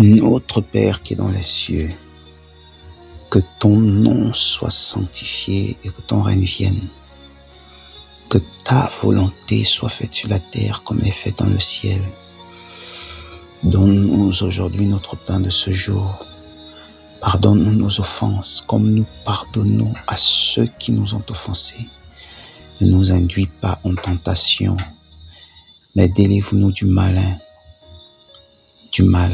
Notre Père qui est dans les cieux, que ton nom soit sanctifié et que ton règne vienne. Que ta volonté soit faite sur la terre comme elle est faite dans le ciel. Donne-nous aujourd'hui notre pain de ce jour. Pardonne-nous nos offenses comme nous pardonnons à ceux qui nous ont offensés. Ne nous induis pas en tentation, mais délivre-nous du malin, du mal.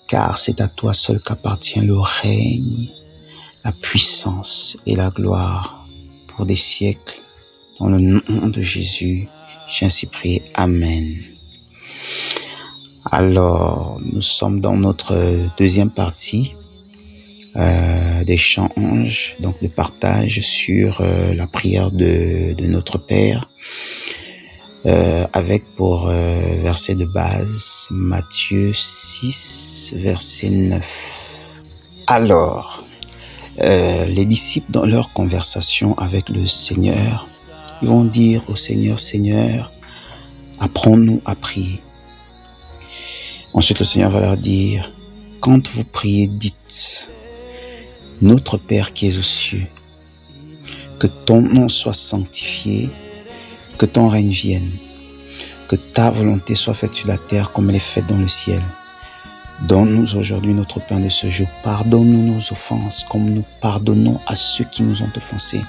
Car c'est à toi seul qu'appartient le règne, la puissance et la gloire pour des siècles. Dans le nom de Jésus, j'ai ainsi prié. Amen. Alors, nous sommes dans notre deuxième partie d'échange, donc de partage sur la prière de notre Père, avec pour verset de base Matthieu 6, verset 9. Alors, les disciples dans leur conversation avec le Seigneur, ils vont dire au Seigneur, Seigneur, apprends-nous à prier. Ensuite, le Seigneur va leur dire, quand vous priez, dites, notre Père qui es aux cieux, que ton nom soit sanctifié, que ton règne vienne, que ta volonté soit faite sur la terre comme elle est faite dans le ciel. Donne-nous aujourd'hui notre pain de ce jour. Pardonne-nous nos offenses comme nous pardonnons à ceux qui nous ont offensés.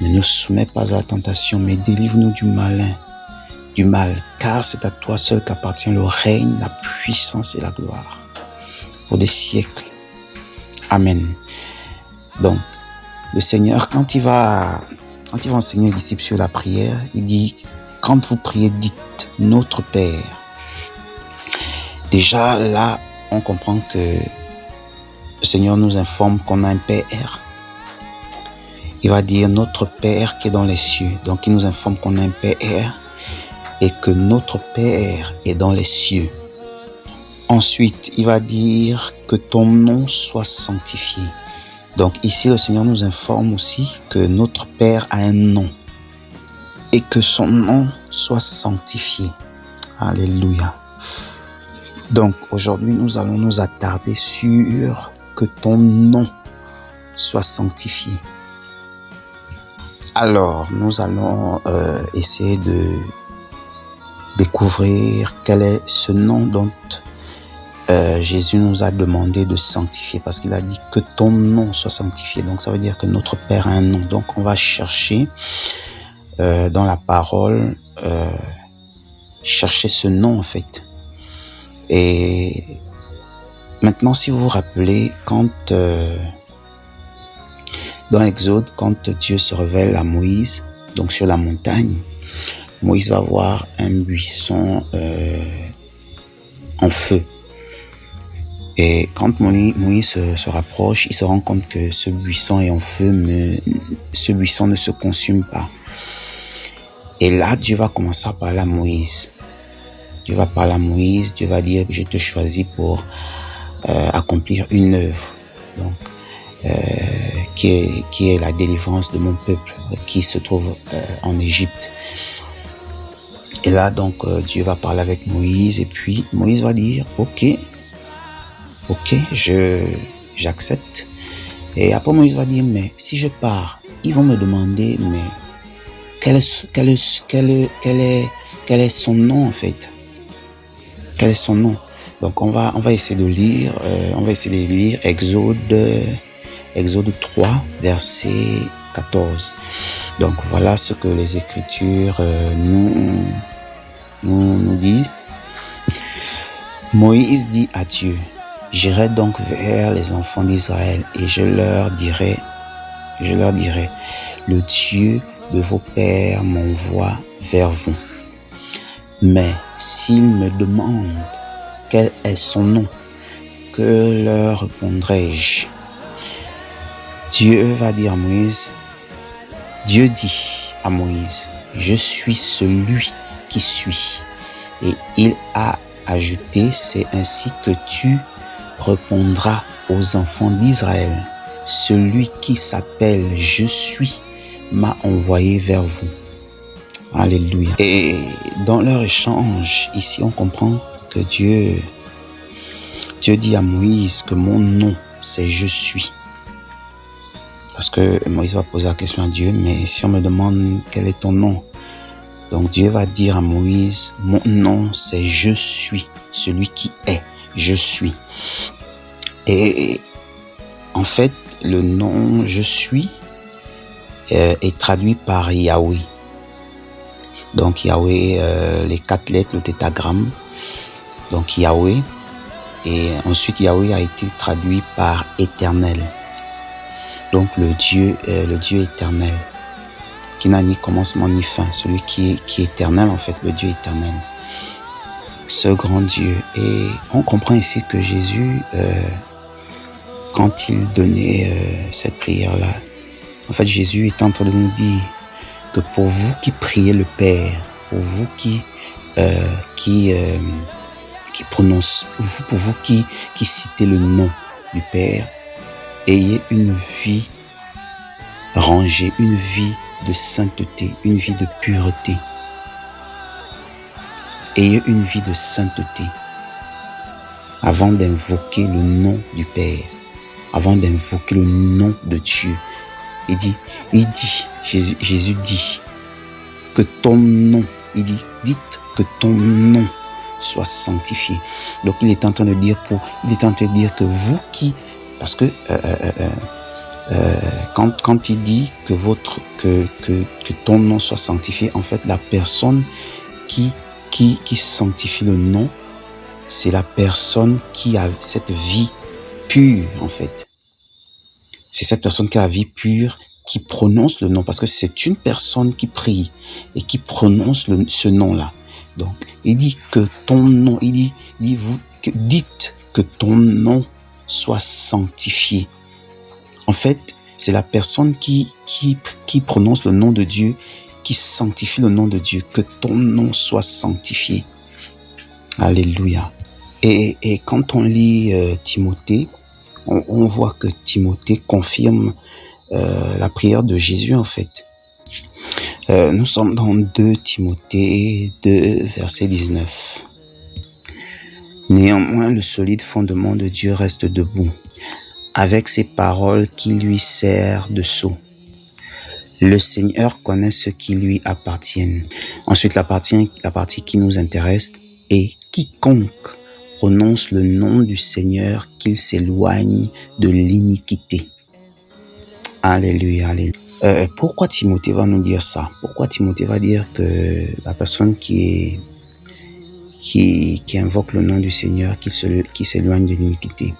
Ne nous soumets pas à la tentation, mais délivre-nous du mal, car c'est à toi seul qu'appartient le règne, la puissance et la gloire pour des siècles. Amen. Donc, le Seigneur, quand il va enseigner les disciples sur la prière, il dit, quand vous priez, dites notre Père. Déjà là, on comprend que le Seigneur nous informe qu'on a un Père. Il va dire notre Père qui est dans les cieux. Donc il nous informe qu'on a un Père et que notre Père est dans les cieux. Ensuite, il va dire que ton nom soit sanctifié. Donc ici, le Seigneur nous informe aussi que notre Père a un nom et que son nom soit sanctifié. Alléluia. Donc aujourd'hui, nous allons nous attarder sur que ton nom soit sanctifié. Alors, nous allons essayer de découvrir quel est ce nom dont Jésus nous a demandé de sanctifier, parce qu'il a dit que ton nom soit sanctifié. Donc ça veut dire que notre Père a un nom. Donc on va chercher dans la parole, chercher ce nom en fait. Et maintenant, si vous vous rappelez, quand dans l'Exode, quand Dieu se révèle à Moïse, donc sur la montagne, Moïse va voir un buisson en feu. Et quand Moïse se rapproche, il se rend compte que ce buisson est en feu, mais ce buisson ne se consume pas. Et là, Dieu va commencer à parler à Moïse. Dieu va parler à Moïse, Dieu va dire que je te choisis pour accomplir une œuvre. Donc, qui est la délivrance de mon peuple qui se trouve en Égypte. Et là donc Dieu va parler avec Moïse et puis Moïse va dire ok, j'accepte. Et après Moïse va dire mais si je pars, ils vont me demander mais quel est son nom en fait. Quel est son nom? Donc on va essayer de lire, Exode 3, verset 14. Donc voilà ce que les Écritures nous disent. Moïse dit à Dieu, j'irai donc vers les enfants d'Israël et je leur dirai, le Dieu de vos pères m'envoie vers vous. Mais s'ils me demandent quel est son nom, que leur répondrai-je? Dieu va dire à Moïse, Dieu dit à Moïse, je suis celui qui suis. Et il a ajouté, c'est ainsi que tu répondras aux enfants d'Israël, celui qui s'appelle je suis m'a envoyé vers vous. Alléluia. Et dans leur échange, ici on comprend que Dieu Dieu dit à Moïse que mon nom, c'est je suis. Parce que Moïse va poser la question à Dieu, mais si on me demande quel est ton nom, donc Dieu va dire à Moïse, mon nom, c'est je suis, celui qui est, je suis. Et en fait, le nom je suis est traduit par Yahweh. Donc Yahweh, les 4 lettres, le tétragramme. Donc Yahweh. Et ensuite Yahweh a été traduit par éternel. Donc le Dieu éternel, qui n'a ni commencement ni fin, celui qui est éternel en fait, le Dieu éternel. Ce grand Dieu. Et on comprend ici que Jésus, quand il donnait cette prière-là, en fait Jésus est en train de nous dire que pour vous qui priez le Père, pour vous qui prononcez, pour vous qui citez le nom du Père, ayez une vie rangée, une vie de sainteté, une vie de pureté. Ayez une vie de sainteté avant d'invoquer le nom du Père, avant d'invoquer le nom de Dieu. Jésus dit que ton nom, dites que ton nom soit sanctifié. Donc il est en train de dire que vous qui, parce que quand il dit que ton nom soit sanctifié, en fait la personne qui sanctifie le nom, c'est la personne qui a cette vie pure en fait. C'est cette personne qui a la vie pure qui prononce le nom, parce que c'est une personne qui prie et qui prononce ce nom-là. Donc, il dit que ton nom, dites que ton nom soit sanctifié. En fait, c'est la personne qui prononce le nom de Dieu, qui sanctifie le nom de Dieu, que ton nom soit sanctifié. Alléluia. Et quand on lit Timothée, on voit que Timothée confirme la prière de Jésus en fait. Nous sommes dans 2 Timothée 2, verset 19. Néanmoins, le solide fondement de Dieu reste debout, avec ses paroles qui lui servent de sceau. Le Seigneur connaît ce qui lui appartiennent. Ensuite, la partie qui nous intéresse est quiconque prononce le nom du Seigneur, qu'il s'éloigne de l'iniquité. Alléluia, alléluia. Pourquoi Timothée va nous dire ça? Pourquoi Timothée va dire que la personne qui invoque le nom du Seigneur, qui s'éloigne de l'iniquité?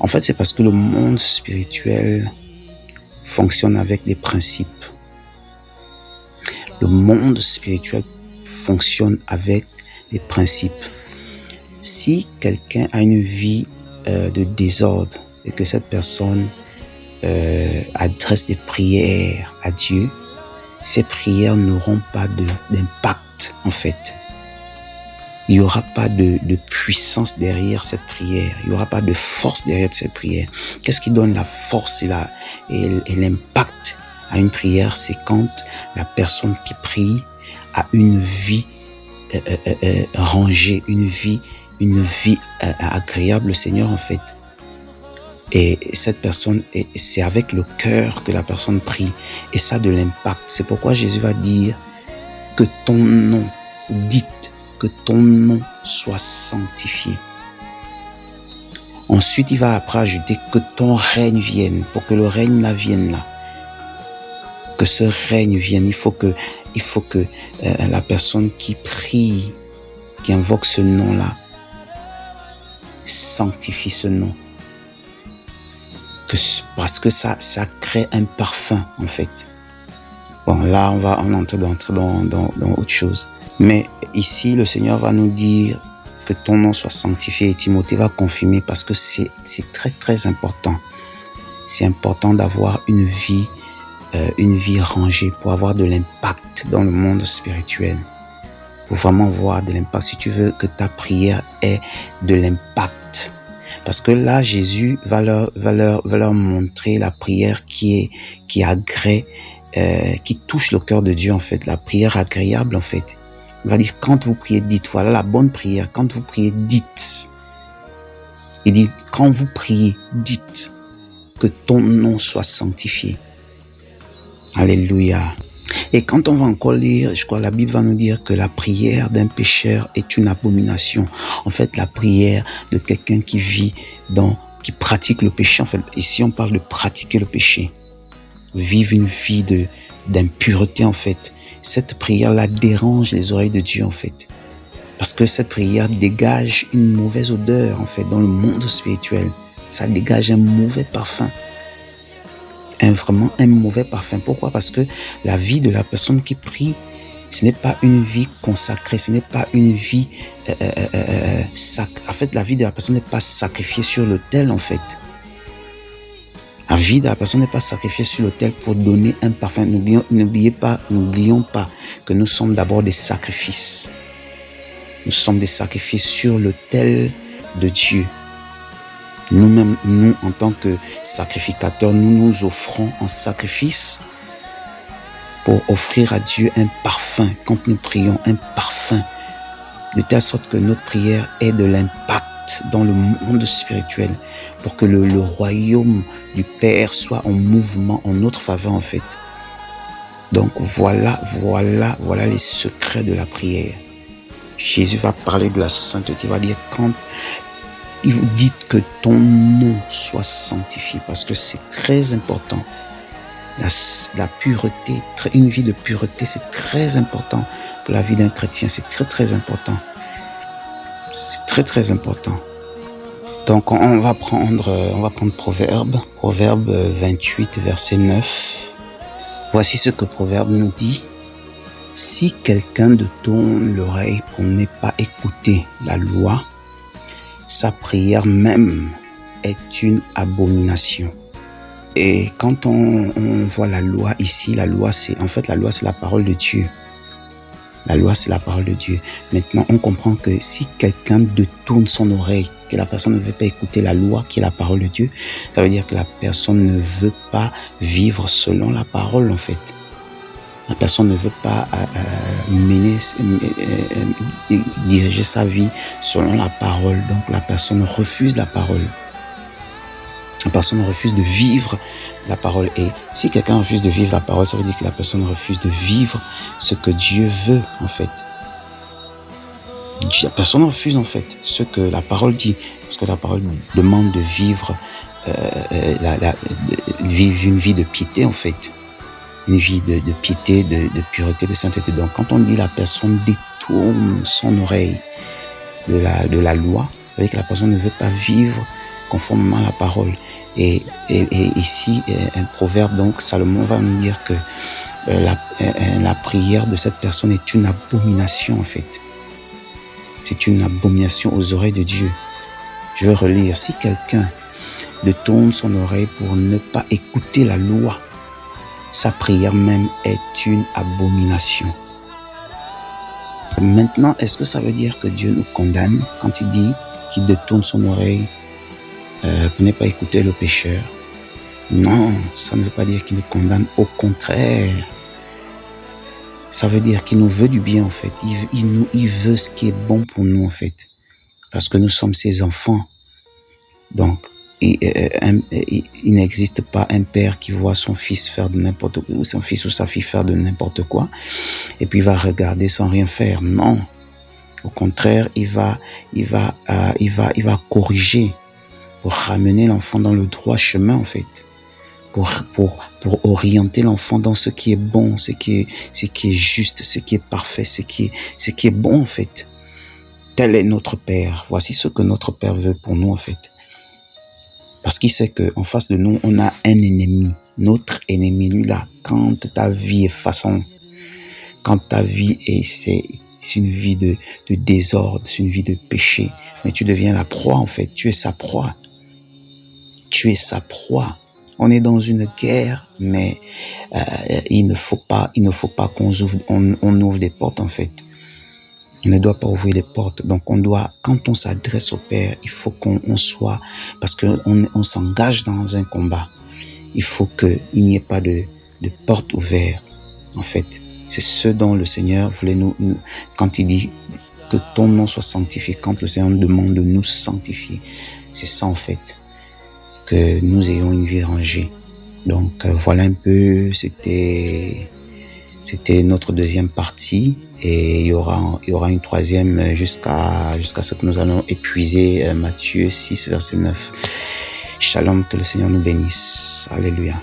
En fait, c'est parce que le monde spirituel fonctionne avec des principes. Le monde spirituel fonctionne avec des principes. Si quelqu'un a une vie de désordre et que cette personne adresse des prières à Dieu, ces prières n'auront pas d'impact en fait. Il n'y aura pas de puissance derrière cette prière. Il n'y aura pas de force derrière cette prière. Qu'est-ce qui donne la force et l'impact à une prière? C'est quand la personne qui prie a une vie rangée, une vie agréable au Seigneur en fait. Et cette personne, c'est avec le cœur que la personne prie. Et ça a de l'impact. C'est pourquoi Jésus va dire que ton nom, dites que ton nom soit sanctifié. Ensuite, il va après ajouter que ton règne vienne. Pour que le règne là vienne là. Que ce règne vienne. Il faut que la personne qui prie, qui invoque ce nom-là, sanctifie ce nom. Parce que ça crée un parfum en fait. Bon, là on est en train d'entrer dans autre chose. Mais ici le Seigneur va nous dire que ton nom soit sanctifié, et Timothée va confirmer, parce que c'est très très important. C'est important d'avoir une vie rangée pour avoir de l'impact dans le monde spirituel. Pour vraiment avoir de l'impact, si tu veux que ta prière ait de l'impact. Parce que là, Jésus va leur montrer la prière qui agrée, qui touche le cœur de Dieu en fait, la prière agréable en fait. Il va dire, quand vous priez, dites, voilà la bonne prière. Quand vous priez, dites. Il dit, quand vous priez, dites que ton nom soit sanctifié. Alléluia. Et quand on va encore lire, je crois la Bible va nous dire que la prière d'un pécheur est une abomination. En fait, la prière de quelqu'un qui vit qui pratique le péché, en fait, ici on parle de pratiquer le péché. Vivre une vie d'impureté, en fait. Cette prière-là dérange les oreilles de Dieu, en fait. Parce que cette prière dégage une mauvaise odeur, en fait, dans le monde spirituel. Ça dégage un mauvais parfum. Vraiment un mauvais parfum. Pourquoi? Parce que la vie de la personne qui prie, ce n'est pas une vie consacrée, ce n'est pas une vie en fait, la vie de la personne n'est pas sacrifiée sur l'autel, en fait. La vie de la personne n'est pas sacrifiée sur l'autel pour donner un parfum. N'oublions pas que nous sommes d'abord des sacrifices. Nous sommes des sacrifices sur l'autel de Dieu. Nous-mêmes, nous, en tant que sacrificateurs, nous nous offrons en sacrifice pour offrir à Dieu un parfum. Quand nous prions, un parfum, de telle sorte que notre prière ait de l'impact dans le monde spirituel, pour que le royaume du Père soit en mouvement en notre faveur, en fait. Donc voilà les secrets de la prière. Jésus va parler de la sainteté, il va dire quand il vous dit que ton nom soit sanctifié, parce que c'est très important. La pureté, une vie de pureté, c'est très important pour la vie d'un chrétien. C'est très important. C'est très important. Donc on va prendre Proverbe 28, verset 9. Voici ce que Proverbe nous dit. Si quelqu'un te tourne l'oreille pour ne pas écouter la loi, sa prière même est une abomination. Et quand on voit la loi ici, la loi c'est la parole de Dieu. La loi c'est la parole de Dieu. Maintenant on comprend que si quelqu'un détourne son oreille, que la personne ne veut pas écouter la loi qui est la parole de Dieu, ça veut dire que la personne ne veut pas vivre selon la parole, en fait. La personne ne veut pas diriger sa vie selon la parole. Donc la personne refuse la parole. La personne refuse de vivre la parole. Et si quelqu'un refuse de vivre la parole, ça veut dire que la personne refuse de vivre ce que Dieu veut, en fait. La personne refuse, en fait, ce que la parole dit. Parce que la parole demande de vivre, vivre une vie de piété, en fait. Une vie de piété, de pureté, de sainteté. Donc quand on dit la personne détourne son oreille de la loi, ça veut dire que la personne ne veut pas vivre conformément à la parole. Et ici, un proverbe, donc Salomon va nous dire que la prière de cette personne est une abomination, en fait. C'est une abomination aux oreilles de Dieu. Je veux relire. Si quelqu'un détourne son oreille pour ne pas écouter la loi, sa prière même est une abomination. Maintenant, est-ce que ça veut dire que Dieu nous condamne quand il dit qu'il détourne son oreille pour ne pas écouter le pécheur? Non, ça ne veut pas dire qu'il nous condamne. Au contraire, ça veut dire qu'il nous veut du bien, en fait. Il veut ce qui est bon pour nous, en fait. Parce que nous sommes ses enfants. Donc, il n'existe pas un père qui voit son fils faire de n'importe quoi, ou son fils ou sa fille faire de n'importe quoi, et puis il va regarder sans rien faire. Non. Au contraire, il va corriger pour ramener l'enfant dans le droit chemin, en fait. Pour orienter l'enfant dans ce qui est bon, ce qui est juste, ce qui est parfait, ce qui est bon, en fait. Tel est notre Père. Voici ce que notre Père veut pour nous, en fait. Parce qu'il sait qu'en face de nous, on a un ennemi. Notre ennemi, lui là, quand ta vie est façon, quand ta vie c'est une vie de désordre, c'est une vie de péché, mais tu deviens la proie, en fait. Tu es sa proie. Tu es sa proie. On est dans une guerre, mais il ne faut pas qu'on ouvre des portes, en fait. On ne doit pas ouvrir les portes. Donc quand on s'adresse au Père, il faut qu'on soit, parce qu'on s'engage dans un combat. Il faut qu'il n'y ait pas de porte ouverte, en fait. C'est ce dont le Seigneur voulait nous, quand il dit que ton nom soit sanctifié, quand le Seigneur nous demande de nous sanctifier. C'est ça en fait, que nous ayons une vie rangée. Donc voilà un peu, c'était notre deuxième partie, et il y aura une troisième jusqu'à ce que nous allons épuiser Matthieu 6 verset 9. Shalom, que le Seigneur nous bénisse. Alléluia.